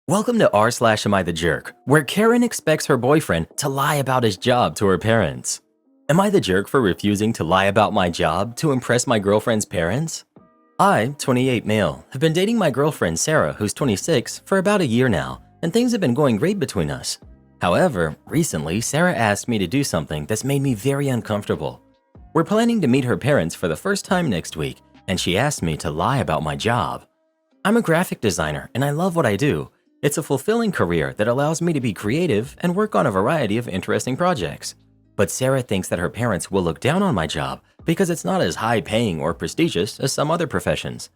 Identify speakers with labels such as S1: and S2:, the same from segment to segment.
S1: Welcome to r/Am I the Jerk, where Karen expects her boyfriend to lie about his job to her parents. Am I the jerk for refusing to lie about my job to impress my girlfriend's parents? I, 28 male, have been dating my girlfriend Sarah, who's 26, for about a year now, and things have been going great between us. However, recently Sarah asked me to do something that's made me very uncomfortable. We're planning to meet her parents for the first time next week, and she asked me to lie about my job. I'm a graphic designer and I love what I do. It's a fulfilling career that allows me to be creative and work on a variety of interesting projects. But Sarah thinks that her parents will look down on my job because it's not as high-paying or prestigious as some other professions.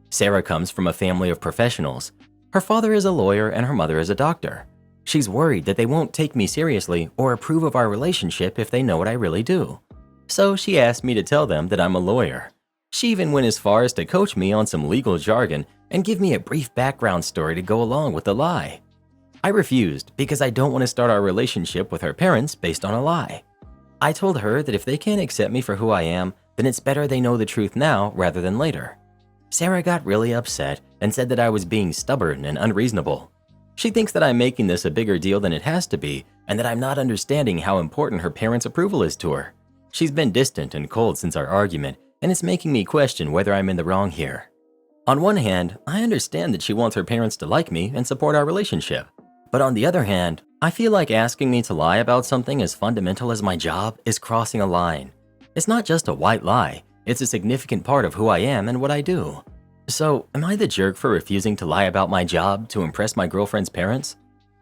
S1: Sarah comes from a family of professionals. Her father is a lawyer and her mother is a doctor. She's worried that they won't take me seriously or approve of our relationship if they know what I really do. So she asked me to tell them that I'm a lawyer. She even went as far as to coach me on some legal jargon and give me a brief background story to go along with the lie. I refused because I don't want to start our relationship with her parents based on a lie. I told her that if they can't accept me for who I am, then it's better they know the truth now rather than later. Sarah got really upset and said that I was being stubborn and unreasonable. She thinks that I'm making this a bigger deal than it has to be and that I'm not understanding how important her parents' approval is to her. She's been distant and cold since our argument, and it's making me question whether I'm in the wrong here. On one hand, I understand that she wants her parents to like me and support our relationship. But on the other hand, I feel like asking me to lie about something as fundamental as my job is crossing a line. It's not just a white lie, it's a significant part of who I am and what I do. So, am I the jerk for refusing to lie about my job to impress my girlfriend's parents?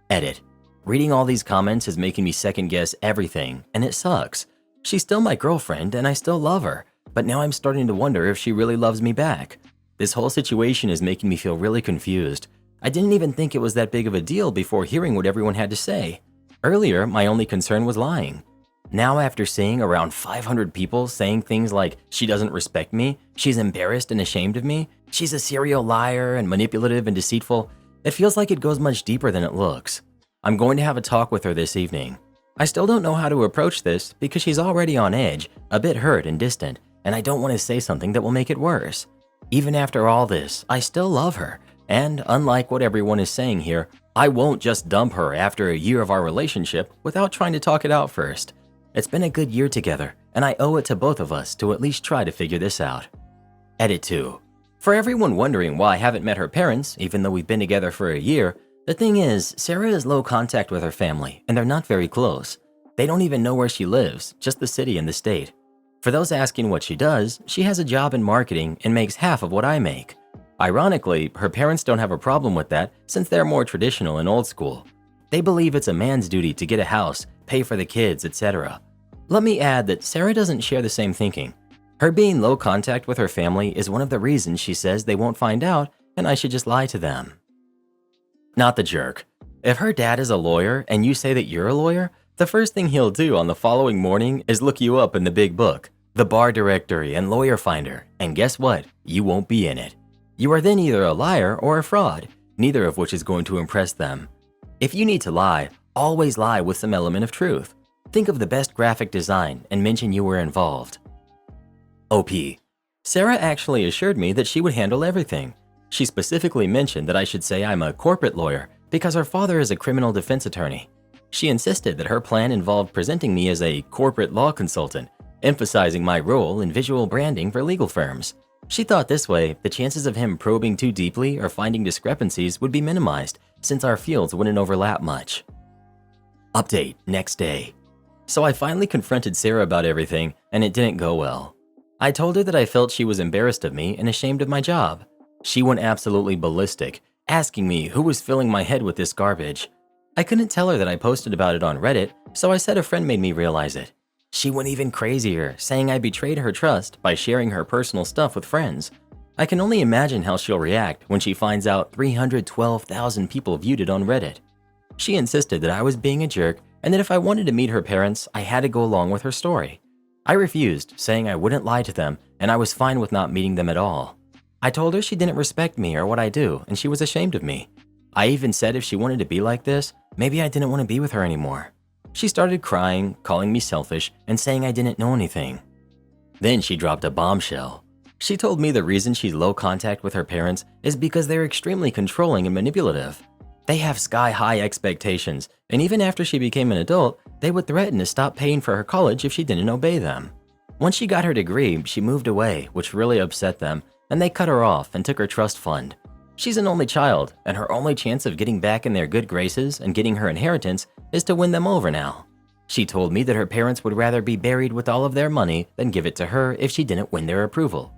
S1: Edit. Reading all these comments is making me second guess everything, and it sucks. She's still my girlfriend and I still love her, but now I'm starting to wonder if she really loves me back. This whole situation is making me feel really confused. I didn't even think it was that big of a deal before hearing what everyone had to say. Earlier, my only concern was lying. Now, after seeing around 500 people saying things like, she doesn't respect me, she's embarrassed and ashamed of me, she's a serial liar and manipulative and deceitful, it feels like it goes much deeper than it looks. I'm going to have a talk with her this evening. I still don't know how to approach this because she's already on edge, a bit hurt and distant, and I don't want to say something that will make it worse. Even after all this, I still love her, and unlike what everyone is saying here, I won't just dump her after a year of our relationship without trying to talk it out first. It's been a good year together, and I owe it to both of us to at least try to figure this out. Edit 2. For everyone wondering why I haven't met her parents, even though we've been together for a year, the thing is, Sarah has low contact with her family, and they're not very close. They don't even know where she lives, just the city and the state. For those asking what she does, she has a job in marketing and makes half of what I make. Ironically, her parents don't have a problem with that since they're more traditional and old school. They believe it's a man's duty to get a house, pay for the kids, etc. Let me add that Sarah doesn't share the same thinking. Her being low contact with her family is one of the reasons she says they won't find out and I should just lie to them. Not the jerk. If her dad is a lawyer and you say that you're a lawyer, the first thing he'll do on the following morning is look you up in the big book, the bar directory and lawyer finder, and guess what? You won't be in it. You are then either a liar or a fraud, neither of which is going to impress them. If you need to lie, always lie with some element of truth. Think of the best graphic design and mention you were involved. OP. Sarah actually assured me that she would handle everything. She specifically mentioned that I should say I'm a corporate lawyer because her father is a criminal defense attorney. She insisted that her plan involved presenting me as a corporate law consultant, emphasizing my role in visual branding for legal firms. She thought this way, the chances of him probing too deeply or finding discrepancies would be minimized since our fields wouldn't overlap much. Update next day. So I finally confronted Sarah about everything and it didn't go well. I told her that I felt she was embarrassed of me and ashamed of my job. She went absolutely ballistic, asking me who was filling my head with this garbage. I couldn't tell her that I posted about it on Reddit, so I said a friend made me realize it. She went even crazier, saying I betrayed her trust by sharing her personal stuff with friends. I can only imagine how she'll react when she finds out 312,000 people viewed it on Reddit. She insisted that I was being a jerk and that if I wanted to meet her parents, I had to go along with her story. I refused, saying I wouldn't lie to them and I was fine with not meeting them at all. I told her she didn't respect me or what I do and she was ashamed of me. I even said if she wanted to be like this, maybe I didn't want to be with her anymore. She started crying, calling me selfish, and saying I didn't know anything. Then she dropped a bombshell. She told me the reason she's low contact with her parents is because they're extremely controlling and manipulative. They have sky-high expectations, and even after she became an adult, they would threaten to stop paying for her college if she didn't obey them. Once she got her degree, she moved away, which really upset them, and they cut her off and took her trust fund. She's an only child, and her only chance of getting back in their good graces and getting her inheritance is to win them over now. She told me that her parents would rather be buried with all of their money than give it to her if she didn't win their approval.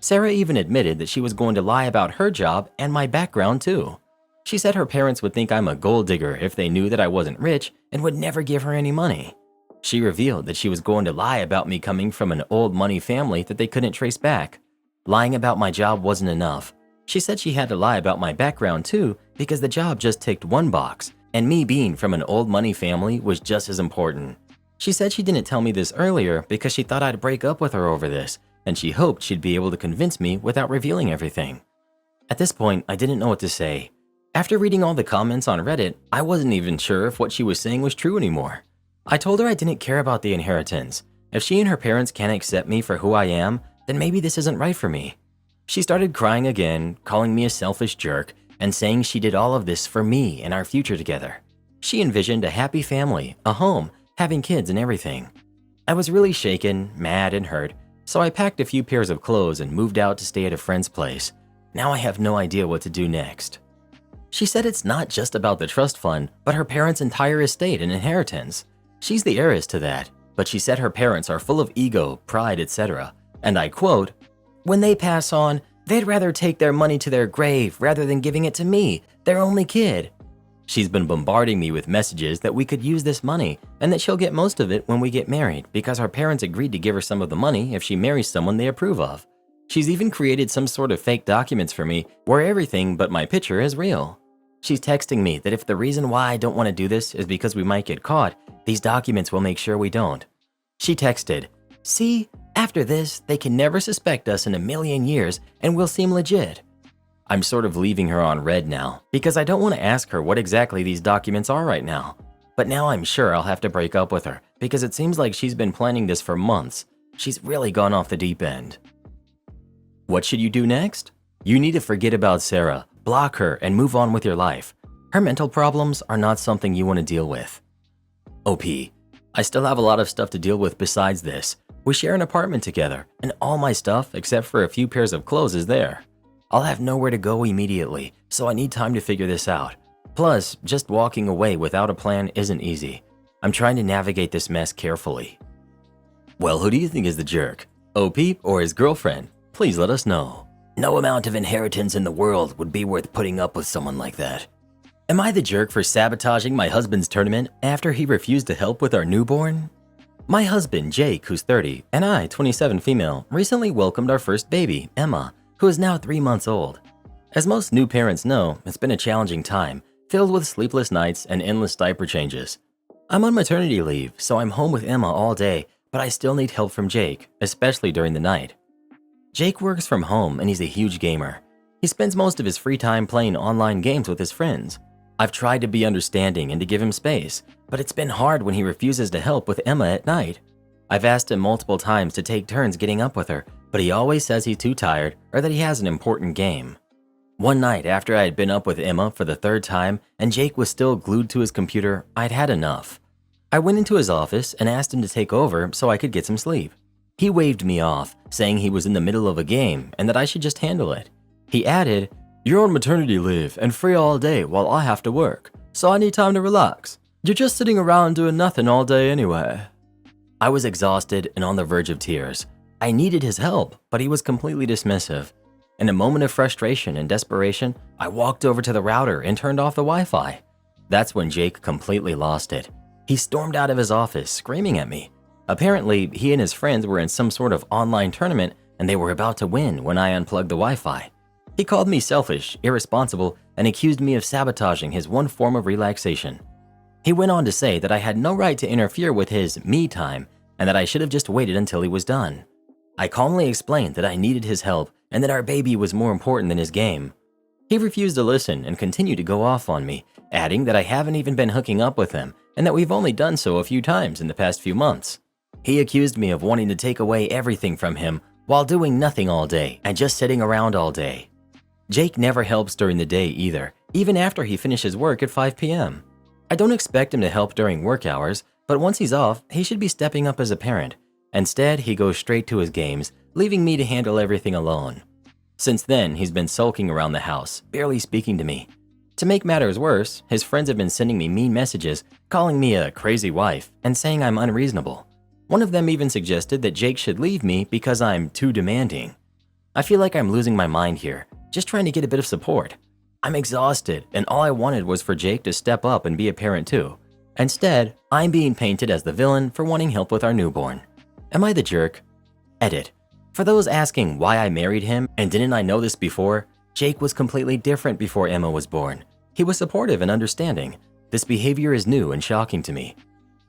S1: Sarah even admitted that she was going to lie about her job and my background too. She said her parents would think I'm a gold digger if they knew that I wasn't rich and would never give her any money. She revealed that she was going to lie about me coming from an old money family that they couldn't trace back. Lying about my job wasn't enough. She said she had to lie about my background too because the job just ticked one box, and me being from an old money family was just as important. She said she didn't tell me this earlier because she thought I'd break up with her over this, and she hoped she'd be able to convince me without revealing everything. At this point, I didn't know what to say. After reading all the comments on Reddit, I wasn't even sure if what she was saying was true anymore. I told her I didn't care about the inheritance. If she and her parents can't accept me for who I am, then maybe this isn't right for me. She started crying again, calling me a selfish jerk, and saying she did all of this for me and our future together. She envisioned a happy family, a home, having kids and everything. I was really shaken, mad, and hurt, so I packed a few pairs of clothes and moved out to stay at a friend's place. Now I have no idea what to do next. She said it's not just about the trust fund, but her parents' entire estate and inheritance. She's the heiress to that, but she said her parents are full of ego, pride, etc. And I quote, "When they pass on, they'd rather take their money to their grave rather than giving it to me, their only kid." She's been bombarding me with messages that we could use this money and that she'll get most of it when we get married because her parents agreed to give her some of the money if she marries someone they approve of. She's even created some sort of fake documents for me where everything but my picture is real. She's texting me that if the reason why I don't want to do this is because we might get caught, these documents will make sure we don't. She texted, "See, after this, they can never suspect us in a million years and we'll seem legit." I'm sort of leaving her on red now because I don't want to ask her what exactly these documents are right now. But now I'm sure I'll have to break up with her because it seems like she's been planning this for months. She's really gone off the deep end. What should you do next? You need to forget about Sarah, block her, and move on with your life. Her mental problems are not something you want to deal with. OP, I still have a lot of stuff to deal with besides this. We share an apartment together, and all my stuff, except for a few pairs of clothes, is there. I'll have nowhere to go immediately, so I need time to figure this out. Plus, just walking away without a plan isn't easy. I'm trying to navigate this mess carefully. Well, who do you think is the jerk? OP or his girlfriend? Please let us know. No amount of inheritance in the world would be worth putting up with someone like that. Am I the jerk for sabotaging my husband's tournament after he refused to help with our newborn? My husband, Jake, who's 30, and I, 27 female, recently welcomed our first baby, Emma, who is now 3 months old. As most new parents know, it's been a challenging time, filled with sleepless nights and endless diaper changes. I'm on maternity leave, so I'm home with Emma all day, but I still need help from Jake, especially during the night. Jake works from home and he's a huge gamer. He spends most of his free time playing online games with his friends. I've tried to be understanding and to give him space, but it's been hard when he refuses to help with Emma at night. I've asked him multiple times to take turns getting up with her, but he always says he's too tired or that he has an important game. One night after I had been up with Emma for the 3rd time and Jake was still glued to his computer, I'd had enough. I went into his office and asked him to take over so I could get some sleep. He waved me off, saying he was in the middle of a game and that I should just handle it. He added, "You're on maternity leave and free all day while I have to work, so I need time to relax. You're just sitting around doing nothing all day anyway." I was exhausted and on the verge of tears. I needed his help, but he was completely dismissive. In a moment of frustration and desperation, I walked over to the router and turned off the Wi-Fi. That's when Jake completely lost it. He stormed out of his office, screaming at me. Apparently, he and his friends were in some sort of online tournament and they were about to win when I unplugged the Wi-Fi. He called me selfish, irresponsible, and accused me of sabotaging his one form of relaxation. He went on to say that I had no right to interfere with his me time and that I should have just waited until he was done. I calmly explained that I needed his help and that our baby was more important than his game. He refused to listen and continued to go off on me, adding that I haven't even been hooking up with him and that we've only done so a few times in the past few months. He accused me of wanting to take away everything from him while doing nothing all day and just sitting around all day. Jake never helps during the day either, even after he finishes work at 5 p.m. I don't expect him to help during work hours, but once he's off, he should be stepping up as a parent. Instead, he goes straight to his games, leaving me to handle everything alone. Since then, he's been sulking around the house, barely speaking to me. To make matters worse, his friends have been sending me mean messages, calling me a crazy wife, and saying I'm unreasonable. One of them even suggested that Jake should leave me because I'm too demanding. I feel like I'm losing my mind here, just trying to get a bit of support. I'm exhausted, and all I wanted was for Jake to step up and be a parent too. Instead, I'm being painted as the villain for wanting help with our newborn. Am I the jerk? Edit. For those asking why I married him and didn't I know this before, Jake was completely different before Emma was born. He was supportive and understanding. This behavior is new and shocking to me.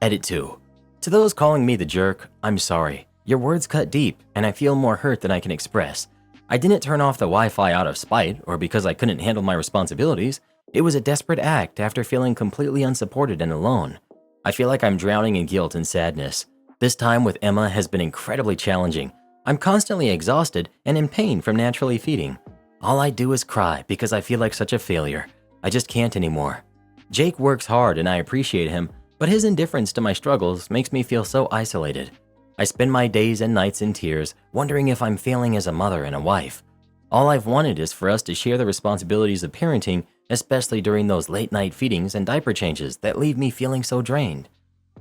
S1: Edit 2. To those calling me the jerk, I'm sorry. Your words cut deep, and I feel more hurt than I can express. I didn't turn off the Wi-Fi out of spite or because I couldn't handle my responsibilities. It was a desperate act after feeling completely unsupported and alone. I feel like I'm drowning in guilt and sadness. This time with Emma has been incredibly challenging. I'm constantly exhausted and in pain from naturally feeding. All I do is cry because I feel like such a failure. I just can't anymore. Jake works hard and I appreciate him, but his indifference to my struggles makes me feel so isolated. I spend my days and nights in tears, wondering if I'm failing as a mother and a wife. All I've wanted is for us to share the responsibilities of parenting, especially during those late-night feedings and diaper changes that leave me feeling so drained.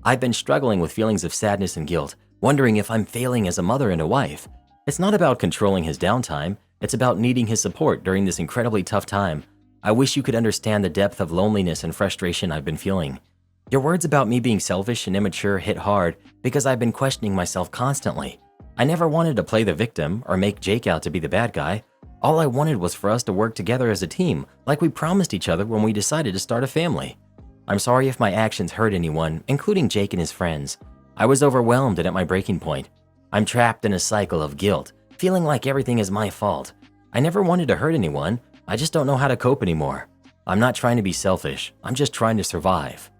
S1: I've been struggling with feelings of sadness and guilt, wondering if I'm failing as a mother and a wife. It's not about controlling his downtime, it's about needing his support during this incredibly tough time. I wish you could understand the depth of loneliness and frustration I've been feeling. Your words about me being selfish and immature hit hard because I've been questioning myself constantly. I never wanted to play the victim or make Jake out to be the bad guy. All I wanted was for us to work together as a team like we promised each other when we decided to start a family. I'm sorry if my actions hurt anyone, including Jake and his friends. I was overwhelmed and at my breaking point. I'm trapped in a cycle of guilt, feeling like everything is my fault. I never wanted to hurt anyone, I just don't know how to cope anymore. I'm not trying to be selfish, I'm just trying to survive.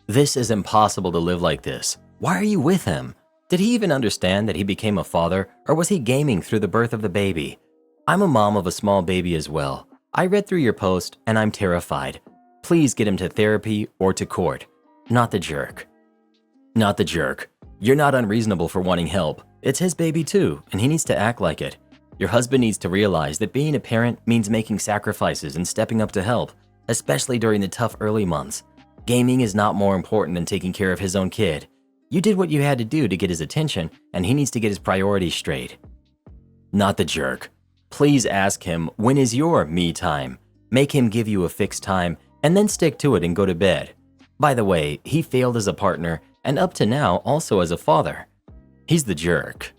S1: This is impossible to live like this. Why are you with him? Did he even understand that he became a father, or was he gaming through the birth of the baby? I'm a mom of a small baby as well. I read through your post and I'm terrified. Please get him to therapy or to court. Not the jerk. Not the jerk. You're not unreasonable for wanting help. It's his baby too, and he needs to act like it. Your husband needs to realize that being a parent means making sacrifices and stepping up to help, especially during the tough early months. Gaming is not more important than taking care of his own kid. You did what you had to do to get his attention, and he needs to get his priorities straight. Not the jerk. Please ask him, when is your me time? Make him give you a fixed time, and then stick to it and go to bed. By the way, he failed as a partner, and up to now also as a father. He's the jerk.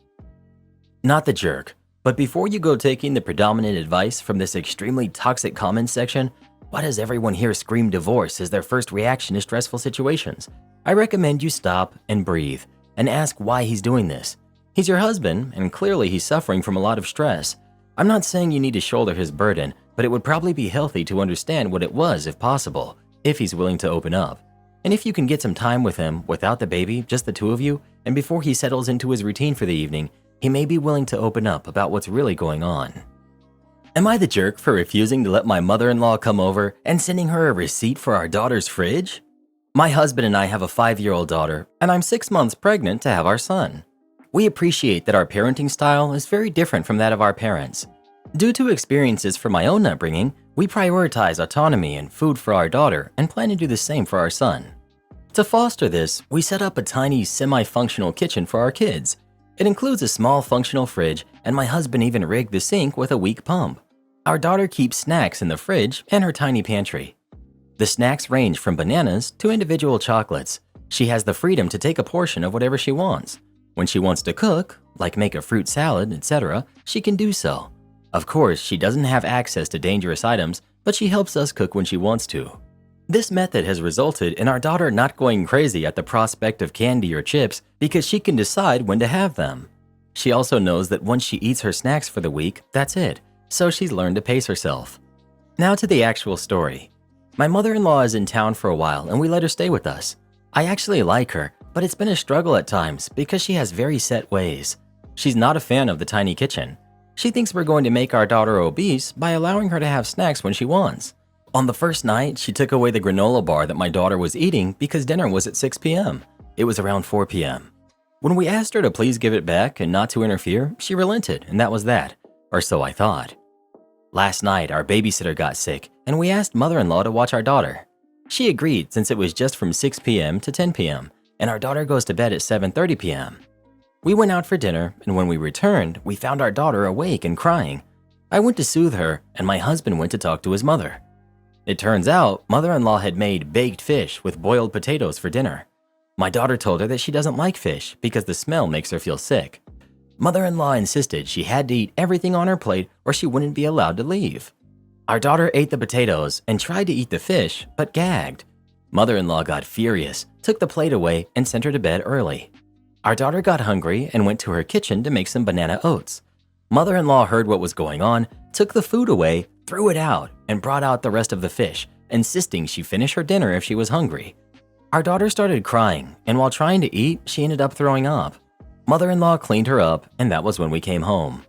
S1: Not the jerk. But before you go taking the predominant advice from this extremely toxic comment section, why does everyone here scream divorce as their first reaction to stressful situations? I recommend you stop and breathe and ask why he's doing this. He's your husband, and clearly he's suffering from a lot of stress. I'm not saying you need to shoulder his burden, but it would probably be healthy to understand what it was if possible, if he's willing to open up. And if you can get some time with him without the baby, just the two of you, and before he settles into his routine for the evening, he may be willing to open up about what's really going on. Am I the jerk for refusing to let my mother-in-law come over and sending her a receipt for our daughter's fridge? My husband and I have a 5-year-old daughter, and I'm 6 months pregnant to have our son. We appreciate that our parenting style is very different from that of our parents. Due to experiences from my own upbringing, we prioritize autonomy and food for our daughter and plan to do the same for our son. To foster this, we set up a tiny semi-functional kitchen for our kids. It includes a small functional fridge, and my husband even rigged the sink with a weak pump. Our daughter keeps snacks in the fridge and her tiny pantry. The snacks range from bananas to individual chocolates. She has the freedom to take a portion of whatever she wants. When she wants to cook, like make a fruit salad, etc., she can do so. Of course, she doesn't have access to dangerous items, but she helps us cook when she wants to. This method has resulted in our daughter not going crazy at the prospect of candy or chips because she can decide when to have them. She also knows that once she eats her snacks for the week, that's it, so she's learned to pace herself. Now to the actual story. My mother-in-law is in town for a while and we let her stay with us. I actually like her, but it's been a struggle at times because she has very set ways. She's not a fan of the tiny kitchen. She thinks we're going to make our daughter obese by allowing her to have snacks when she wants. On the first night, she took away the granola bar that my daughter was eating because dinner was at 6 p.m. It was around 4 p.m. When we asked her to please give it back and not to interfere, she relented, and that was that. Or so I thought. Last night, our babysitter got sick, and we asked mother-in-law to watch our daughter. She agreed since it was just from 6 p.m. to 10 p.m., and our daughter goes to bed at 7:30 p.m. We went out for dinner, and when we returned, we found our daughter awake and crying. I went to soothe her, and my husband went to talk to his mother. It turns out, mother-in-law had made baked fish with boiled potatoes for dinner. My daughter told her that she doesn't like fish because the smell makes her feel sick. Mother-in-law insisted she had to eat everything on her plate or she wouldn't be allowed to leave. Our daughter ate the potatoes and tried to eat the fish, but gagged. Mother-in-law got furious, took the plate away, and sent her to bed early. Our daughter got hungry and went to her kitchen to make some banana oats. Mother-in-law heard what was going on, took the food away, threw it out, and brought out the rest of the fish, insisting she finish her dinner if she was hungry. Our daughter started crying, and while trying to eat, she ended up throwing up. Mother-in-law cleaned her up, and that was when we came home.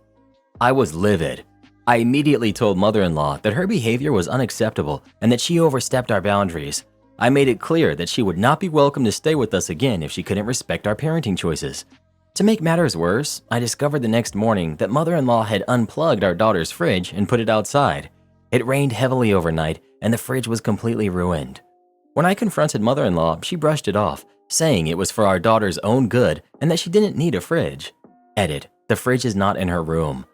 S1: I was livid. I immediately told mother-in-law that her behavior was unacceptable and that she overstepped our boundaries. I made it clear that she would not be welcome to stay with us again if she couldn't respect our parenting choices. To make matters worse, I discovered the next morning that mother-in-law had unplugged our daughter's fridge and put it outside. It rained heavily overnight, and the fridge was completely ruined. When I confronted mother-in-law, she brushed it off, saying it was for our daughter's own good and that she didn't need a fridge. Edit: the fridge is not in her room.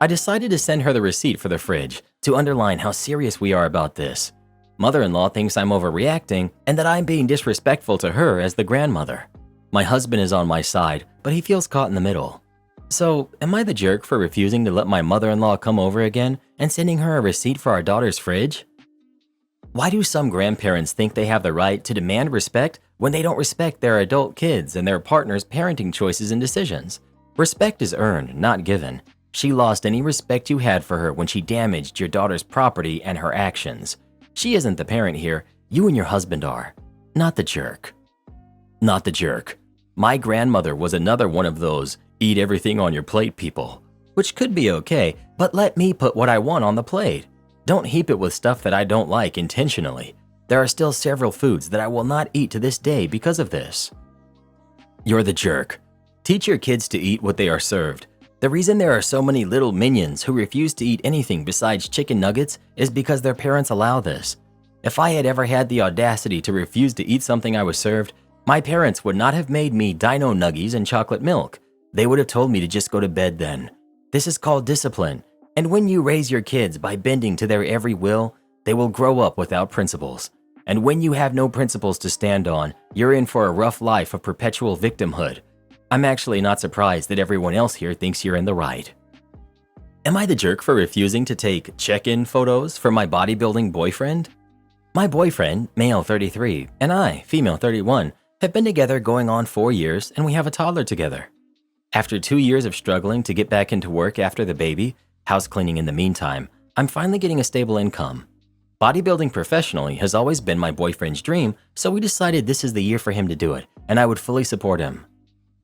S1: I decided to send her the receipt for the fridge to underline how serious we are about this. Mother-in-law thinks I'm overreacting and that I'm being disrespectful to her as the grandmother. My husband is on my side, but he feels caught in the middle. So, am I the jerk for refusing to let my mother-in-law come over again and sending her a receipt for our daughter's fridge? Why do some grandparents think they have the right to demand respect when they don't respect their adult kids and their partner's parenting choices and decisions? Respect is earned, not given. She lost any respect you had for her when she damaged your daughter's property and her actions. She isn't the parent here, you and your husband are. Not the jerk. Not the jerk. My grandmother was another one of those eat everything on your plate people, which could be okay, but let me put what I want on the plate. Don't heap it with stuff that I don't like intentionally. There are still several foods that I will not eat to this day because of this. You're the jerk. Teach your kids to eat what they are served. The reason there are so many little minions who refuse to eat anything besides chicken nuggets is because their parents allow this. If I had ever had the audacity to refuse to eat something I was served, my parents would not have made me dino nuggies and chocolate milk. They would have told me to just go to bed then. This is called discipline. And when you raise your kids by bending to their every will, they will grow up without principles. And when you have no principles to stand on, you're in for a rough life of perpetual victimhood. I'm actually not surprised that everyone else here thinks you're in the right. Am I the jerk for refusing to take check-in photos for my bodybuilding boyfriend? My boyfriend, male 33, and I, female 31, have been together going on 4 years and we have a toddler together. After 2 years of struggling to get back into work after the baby, house cleaning in the meantime, I'm finally getting a stable income. Bodybuilding professionally has always been my boyfriend's dream, so we decided this is the year for him to do it, and I would fully support him.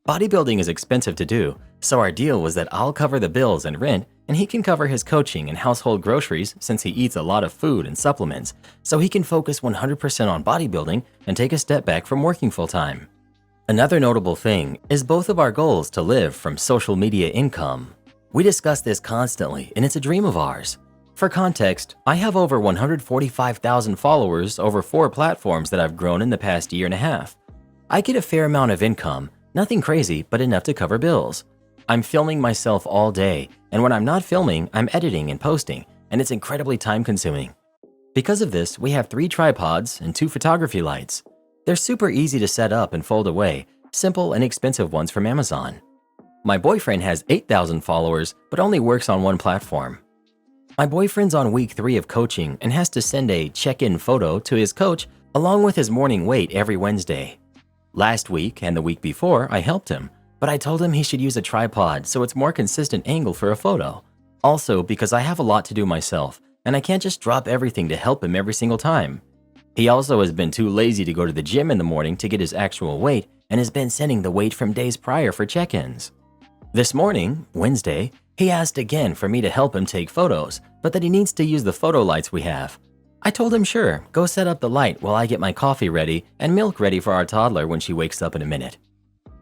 S1: Bodybuilding is expensive to do, so our deal was that I'll cover the bills and rent, and he can cover his coaching and household groceries since he eats a lot of food and supplements, so he can focus 100% on bodybuilding and take a step back from working full-time. Another notable thing is both of our goals to live from social media income. We discuss this constantly, and it's a dream of ours. For context, I have over 145,000 followers over 4 platforms that I've grown in the past year and a half. I get a fair amount of income, nothing crazy, but enough to cover bills. I'm filming myself all day, and when I'm not filming, I'm editing and posting, and it's incredibly time-consuming. Because of this, we have 3 tripods and 2 photography lights. They're super easy to set up and fold away, simple and inexpensive ones from Amazon. My boyfriend has 8,000 followers, but only works on 1 platform. My boyfriend's on week 3 of coaching and has to send a check-in photo to his coach along with his morning weight every Wednesday. Last week and the week before, I helped him, but I told him he should use a tripod so it's more consistent angle for a photo. Also, because I have a lot to do myself, and I can't just drop everything to help him every single time. He also has been too lazy to go to the gym in the morning to get his actual weight and has been sending the weight from days prior for check-ins. This morning, Wednesday, he asked again for me to help him take photos, but that he needs to use the photo lights we have. I told him sure, go set up the light while I get my coffee ready and milk ready for our toddler when she wakes up in a minute.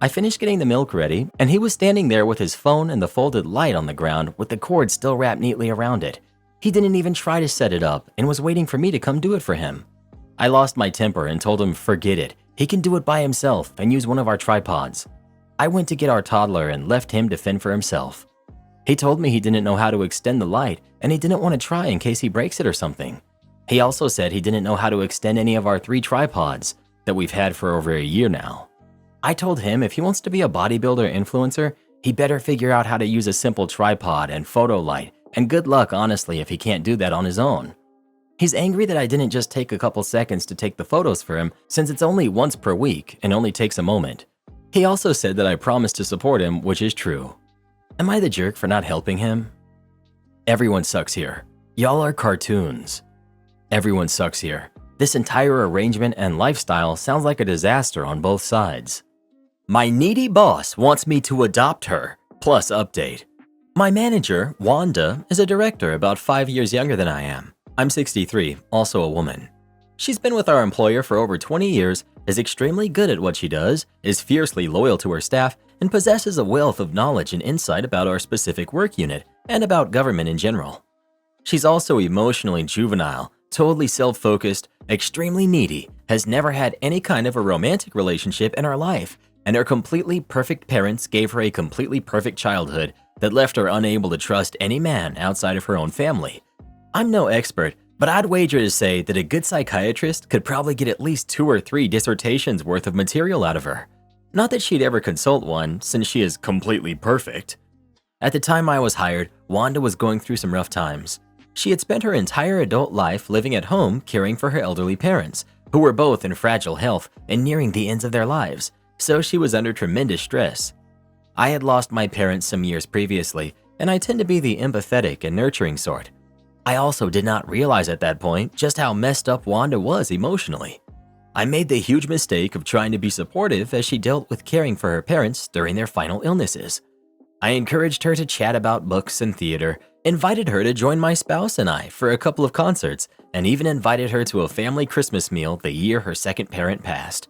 S1: I finished getting the milk ready, and he was standing there with his phone and the folded light on the ground with the cord still wrapped neatly around it. He didn't even try to set it up and was waiting for me to come do it for him. I lost my temper and told him forget it, he can do it by himself and use one of our tripods. I went to get our toddler and left him to fend for himself. He told me he didn't know how to extend the light and he didn't want to try in case he breaks it or something. He also said he didn't know how to extend any of our 3 tripods that we've had for over a year now. I told him if he wants to be a bodybuilder influencer, he better figure out how to use a simple tripod and photo light, and good luck honestly if he can't do that on his own. He's angry that I didn't just take a couple seconds to take the photos for him since it's only once per week and only takes a moment. He also said that I promised to support him, which is true. Am I the jerk for not helping him? Everyone sucks here. Y'all are cartoons. Everyone sucks here. This entire arrangement and lifestyle sounds like a disaster on both sides. My needy boss wants me to adopt her, plus update. My manager, Wanda, is a director about 5 years younger than I am. I'm 63, also a woman. She's been with our employer for over 20 years, is extremely good at what she does, is fiercely loyal to her staff, and possesses a wealth of knowledge and insight about our specific work unit and about government in general. She's also emotionally juvenile, totally self-focused, extremely needy, has never had any kind of a romantic relationship in her life, and her completely perfect parents gave her a completely perfect childhood that left her unable to trust any man outside of her own family. I'm no expert, but I'd wager to say that a good psychiatrist could probably get at least 2 or 3 dissertations worth of material out of her. Not that she'd ever consult one, since she is completely perfect. At the time I was hired, Wanda was going through some rough times. She had spent her entire adult life living at home caring for her elderly parents, who were both in fragile health and nearing the ends of their lives, so she was under tremendous stress. I had lost my parents some years previously, and I tend to be the empathetic and nurturing sort. I also did not realize at that point just how messed up Wanda was emotionally. I made the huge mistake of trying to be supportive as she dealt with caring for her parents during their final illnesses. I encouraged her to chat about books and theater, invited her to join my spouse and I for a couple of concerts, and even invited her to a family Christmas meal the year her second parent passed.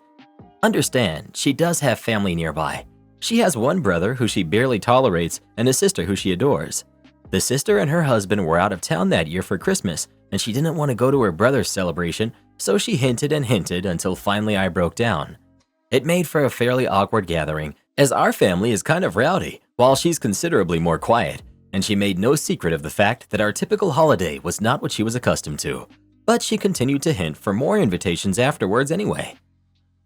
S1: Understand, she does have family nearby. She has one brother who she barely tolerates and a sister who she adores. The sister and her husband were out of town that year for Christmas, and she didn't want to go to her brother's celebration, so she hinted and hinted until finally I broke down. It made for a fairly awkward gathering, as our family is kind of rowdy, while she's considerably more quiet, and she made no secret of the fact that our typical holiday was not what she was accustomed to, but she continued to hint for more invitations afterwards anyway.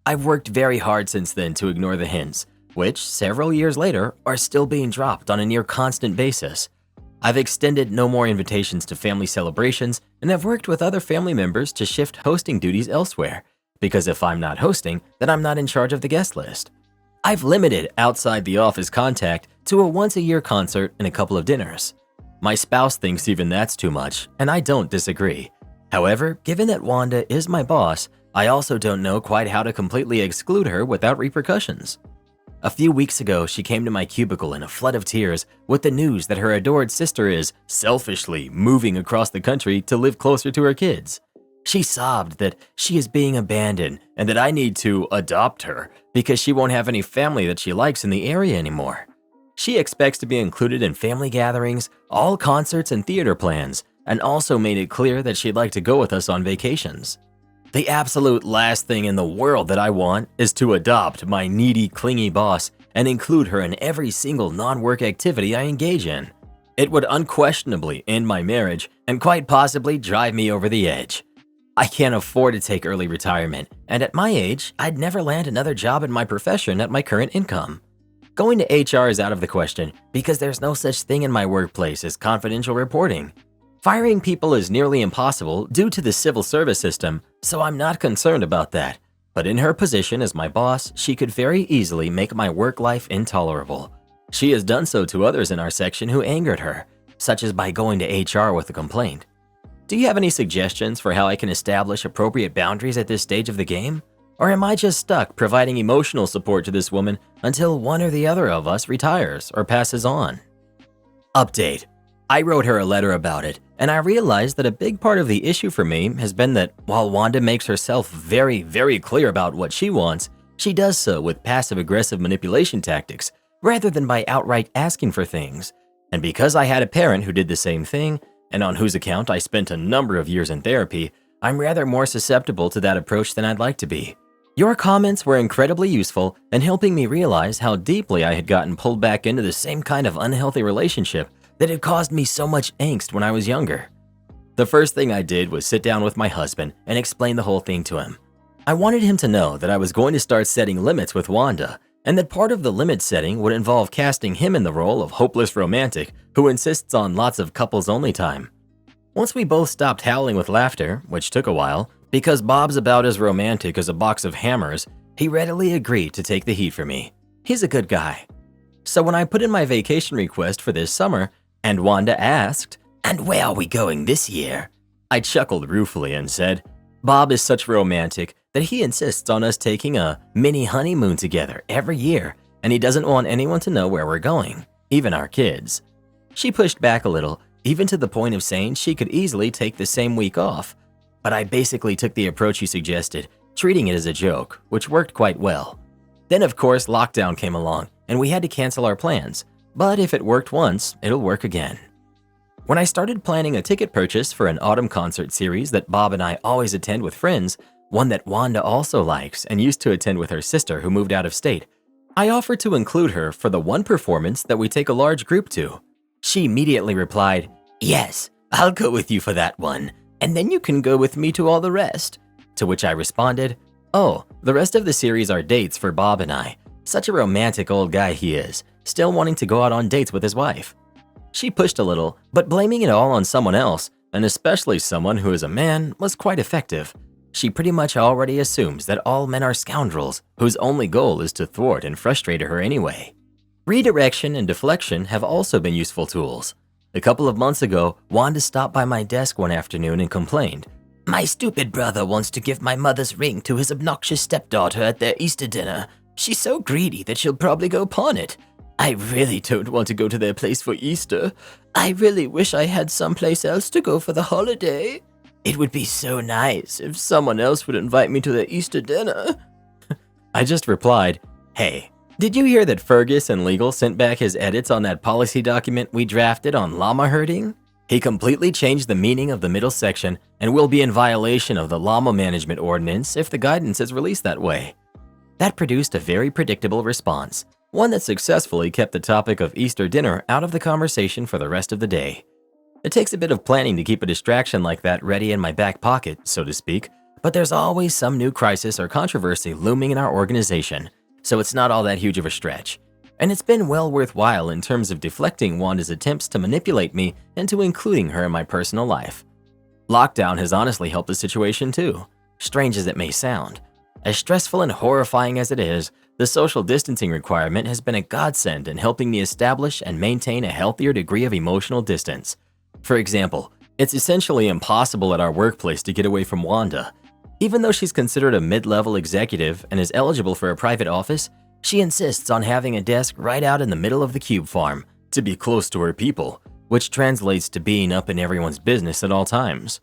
S1: I've worked very hard since then to ignore the hints, which, several years later, are still being dropped on a near constant basis. I've extended no more invitations to family celebrations and have worked with other family members to shift hosting duties elsewhere, because if I'm not hosting, then I'm not in charge of the guest list. I've limited outside the office contact to a once-a-year concert and a couple of dinners. My spouse thinks even that's too much, and I don't disagree. However, given that Wanda is my boss, I also don't know quite how to completely exclude her without repercussions. A few weeks ago, she came to my cubicle in a flood of tears with the news that her adored sister is, selfishly, moving across the country to live closer to her kids. She sobbed that she is being abandoned and that I need to adopt her because she won't have any family that she likes in the area anymore. She expects to be included in family gatherings, all concerts and theater plans, and also made it clear that she'd like to go with us on vacations. The absolute last thing in the world that I want is to adopt my needy, clingy boss and include her in every single non-work activity I engage in. It would unquestionably end my marriage and quite possibly drive me over the edge. I can't afford to take early retirement, and at my age, I'd never land another job in my profession at my current income. Going to HR is out of the question because there's no such thing in my workplace as confidential reporting. Firing people is nearly impossible due to the civil service system, so I'm not concerned about that. But in her position as my boss, she could very easily make my work life intolerable. She has done so to others in our section who angered her, such as by going to HR with a complaint. Do you have any suggestions for how I can establish appropriate boundaries at this stage of the game? Or am I just stuck providing emotional support to this woman until one or the other of us retires or passes on? Update. I wrote her a letter about it, and I realized that a big part of the issue for me has been that while Wanda makes herself very, very clear about what she wants, she does so with passive-aggressive manipulation tactics rather than by outright asking for things. And because I had a parent who did the same thing, and on whose account I spent a number of years in therapy, I'm rather more susceptible to that approach than I'd like to be. Your comments were incredibly useful in helping me realize how deeply I had gotten pulled back into the same kind of unhealthy relationship that had caused me so much angst when I was younger. The first thing I did was sit down with my husband and explain the whole thing to him. I wanted him to know that I was going to start setting limits with Wanda, and that part of the limit setting would involve casting him in the role of hopeless romantic who insists on lots of couples-only time. Once we both stopped howling with laughter, which took a while, because Bob's about as romantic as a box of hammers, he readily agreed to take the heat for me. He's a good guy. So when I put in my vacation request for this summer, and Wanda asked, "And where are we going this year?" I chuckled ruefully and said, "Bob is such romantic that he insists on us taking a mini honeymoon together every year, and he doesn't want anyone to know where we're going, even our kids." She pushed back a little, even to the point of saying she could easily take the same week off. But I basically took the approach you suggested, treating it as a joke, which worked quite well. Then of course lockdown came along, and we had to cancel our plans. But if it worked once, it'll work again. When I started planning a ticket purchase for an autumn concert series that Bob and I always attend with friends, one that Wanda also likes and used to attend with her sister who moved out of state, I offered to include her for the one performance that we take a large group to. She immediately replied, "Yes, I'll go with you for that one, and then you can go with me to all the rest." To which I responded, "Oh, the rest of the series are dates for Bob and I. Such a romantic old guy he is, still wanting to go out on dates with his wife." She pushed a little, but blaming it all on someone else, and especially someone who is a man, was quite effective. She pretty much already assumes that all men are scoundrels whose only goal is to thwart and frustrate her anyway. Redirection and deflection have also been useful tools. A couple of months ago, Wanda stopped by my desk one afternoon and complained, "My stupid brother wants to give my mother's ring to his obnoxious stepdaughter at their Easter dinner. She's so greedy that she'll probably go pawn it. I really don't want to go to their place for Easter. I really wish I had someplace else to go for the holiday. It would be so nice if someone else would invite me to their Easter dinner." I just replied, "Hey, did you hear that Fergus and Legal sent back his edits on that policy document we drafted on llama herding? He completely changed the meaning of the middle section and will be in violation of the llama management ordinance if the guidance is released that way." That produced a very predictable response, one that successfully kept the topic of Easter dinner out of the conversation for the rest of the day. It takes a bit of planning to keep a distraction like that ready in my back pocket, so to speak, but there's always some new crisis or controversy looming in our organization, so it's not all that huge of a stretch. And it's been well worthwhile in terms of deflecting Wanda's attempts to manipulate me into including her in my personal life. Lockdown has honestly helped the situation too, strange as it may sound. As stressful and horrifying as it is, the social distancing requirement has been a godsend in helping me establish and maintain a healthier degree of emotional distance. For example, it's essentially impossible at our workplace to get away from Wanda. Even though she's considered a mid-level executive and is eligible for a private office, she insists on having a desk right out in the middle of the cube farm to be close to her people, which translates to being up in everyone's business at all times.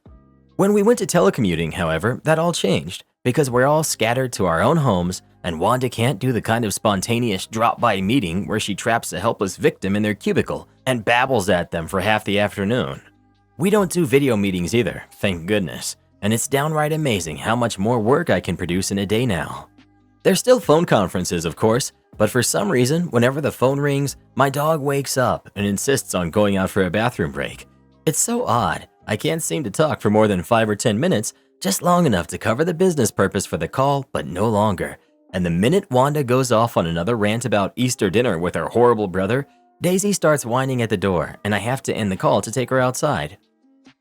S1: When we went to telecommuting, however, that all changed because we're all scattered to our own homes and Wanda can't do the kind of spontaneous drop-by meeting where she traps a helpless victim in their cubicle and babbles at them for half the afternoon. We don't do video meetings either, thank goodness, and it's downright amazing how much more work I can produce in a day now. There's still phone conferences, of course, but for some reason, whenever the phone rings, my dog wakes up and insists on going out for a bathroom break. It's so odd, I can't seem to talk for more than 5 or 10 minutes, just long enough to cover the business purpose for the call, but no longer. And the minute Wanda goes off on another rant about Easter dinner with her horrible brother, Daisy starts whining at the door, and I have to end the call to take her outside.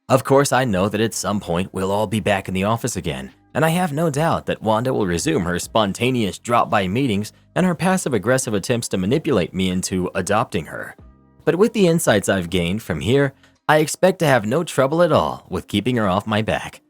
S1: Of course, I know that at some point we'll all be back in the office again, and I have no doubt that Wanda will resume her spontaneous drop-by meetings and her passive-aggressive attempts to manipulate me into adopting her. But with the insights I've gained from here, I expect to have no trouble at all with keeping her off my back.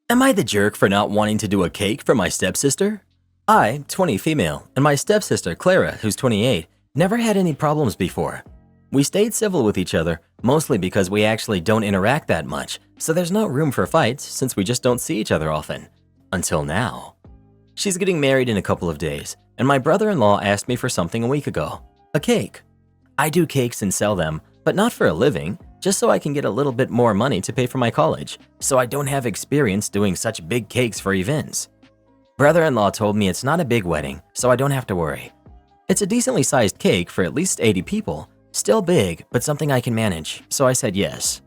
S1: Am I the jerk for not wanting to do a cake for my stepsister? I, 20 female, and my stepsister Clara, who's 28, never had any problems before. We stayed civil with each other, mostly because we actually don't interact that much, so there's no room for fights since we just don't see each other often. Until now. She's getting married in a couple of days, and my brother-in-law asked me for something a week ago. A cake. I do cakes and sell them, but not for a living, just so I can get a little bit more money to pay for my college, so I don't have experience doing such big cakes for events. Brother-in-law told me it's not a big wedding, so I don't have to worry. It's a decently sized cake for at least 80 people, still big, but something I can manage, so I said yes.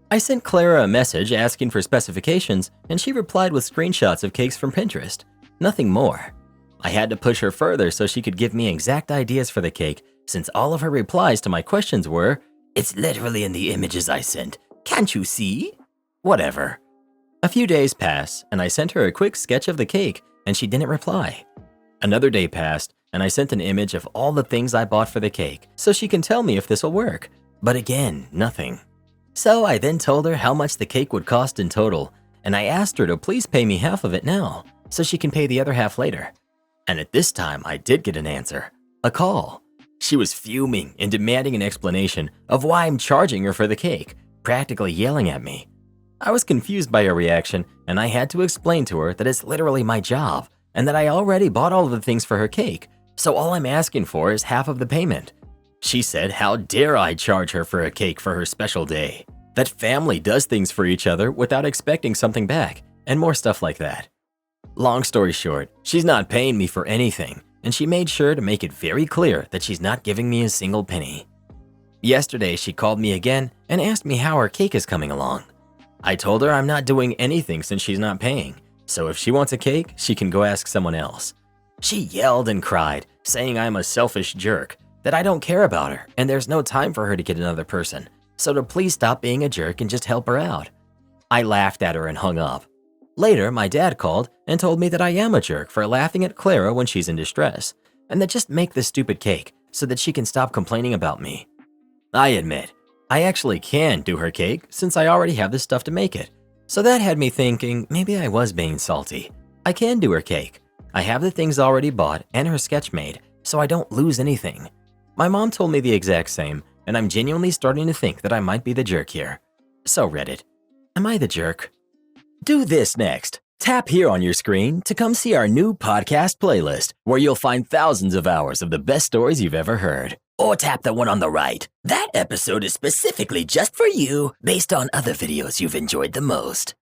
S1: I sent Clara a message asking for specifications, and she replied with screenshots of cakes from Pinterest. Nothing more. I had to push her further so she could give me exact ideas for the cake, since all of her replies to my questions were, "It's literally in the images I sent. Can't you see?" Whatever. A few days pass, and I sent her a quick sketch of the cake, and she didn't reply. Another day passed, and I sent an image of all the things I bought for the cake, so she can tell me if this'll work. But again, nothing. So I then told her how much the cake would cost in total, and I asked her to please pay me half of it now, so she can pay the other half later. And at this time, I did get an answer. A call. She was fuming and demanding an explanation of why I'm charging her for the cake, practically yelling at me. I was confused by her reaction, and I had to explain to her that it's literally my job, and that I already bought all of the things for her cake, so all I'm asking for is half of the payment. She said how dare I charge her for a cake for her special day, that family does things for each other without expecting something back, and more stuff like that. Long story short, she's not paying me for anything, and she made sure to make it very clear that she's not giving me a single penny. Yesterday, she called me again and asked me how her cake is coming along. I told her I'm not doing anything since she's not paying, so if she wants a cake, she can go ask someone else. She yelled and cried, saying I'm a selfish jerk, that I don't care about her and there's no time for her to get another person, so to please stop being a jerk and just help her out. I laughed at her and hung up. Later, my dad called and told me that I am a jerk for laughing at Clara when she's in distress, and that just make this stupid cake so that she can stop complaining about me. I admit, I actually can do her cake since I already have the stuff to make it, so that had me thinking maybe I was being salty. I can do her cake. I have the things already bought and her sketch made, so I don't lose anything. My mom told me the exact same, and I'm genuinely starting to think that I might be the jerk here. So Reddit, am I the jerk? Do this next. Tap here on your screen to come see our new podcast playlist, where you'll find thousands of hours of the best stories you've ever heard. Or tap the one on the right. That episode is specifically just for you, based on other videos you've enjoyed the most.